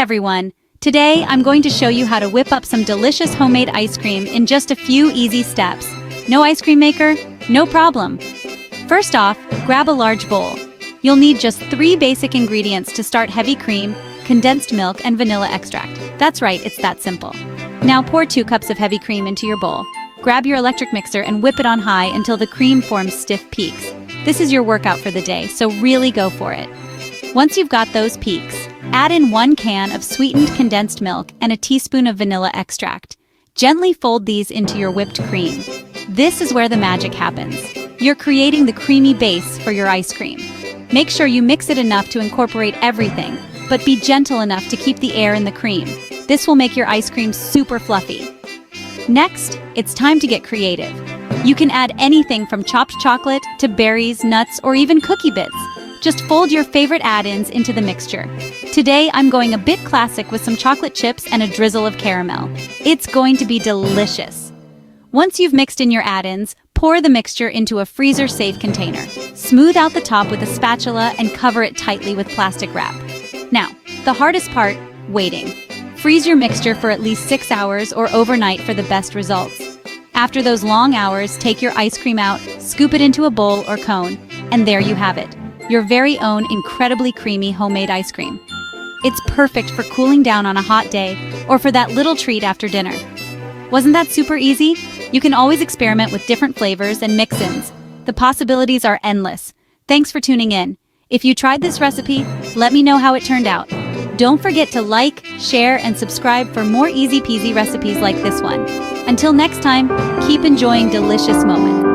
everyone! Today, I'm going to show you how to whip up some delicious homemade ice cream in just a few easy steps. No ice cream maker? No problem. First off, grab a large bowl. You'll need just 3 basic ingredients to start: heavy cream, condensed milk, and vanilla extract. That's right, it's that simple. Now pour 2 cups of heavy cream into your bowl. Grab your electric mixer and whip it on high until the cream forms stiff peaks. This is your workout for the day, so really go for it. Once you've got those peaks, add in 1 can of sweetened condensed milk and a teaspoon of vanilla extract. Gently fold these into your whipped cream. This is where the magic happens. You're creating the creamy base for your ice cream. Make sure you mix it enough to incorporate everything, but be gentle enough to keep the air in the cream. This will make your ice cream super fluffy. Next, it's time to get creative. You can add anything from chopped chocolate to berries, nuts, or even cookie bits. Just fold your favorite add-ins into the mixture. Today, I'm going a bit classic with some chocolate chips and a drizzle of caramel. It's going to be delicious. Once you've mixed in your add-ins, pour the mixture into a freezer-safe container. Smooth out the top with a spatula and cover it tightly with plastic wrap. Now, the hardest part, waiting. Freeze your mixture for at least 6 hours or overnight for the best results. After those long hours, take your ice cream out, scoop it into a bowl or cone, and there you have it. Your very own incredibly creamy homemade ice cream. It's perfect for cooling down on a hot day or for that little treat after dinner. Wasn't that super easy? You can always experiment with different flavors and mix-ins. The possibilities are endless. Thanks for tuning in. If you tried this recipe, let me know how it turned out. Don't forget to like, share, and subscribe for more easy-peasy recipes like this one. Until next time, keep enjoying delicious moments.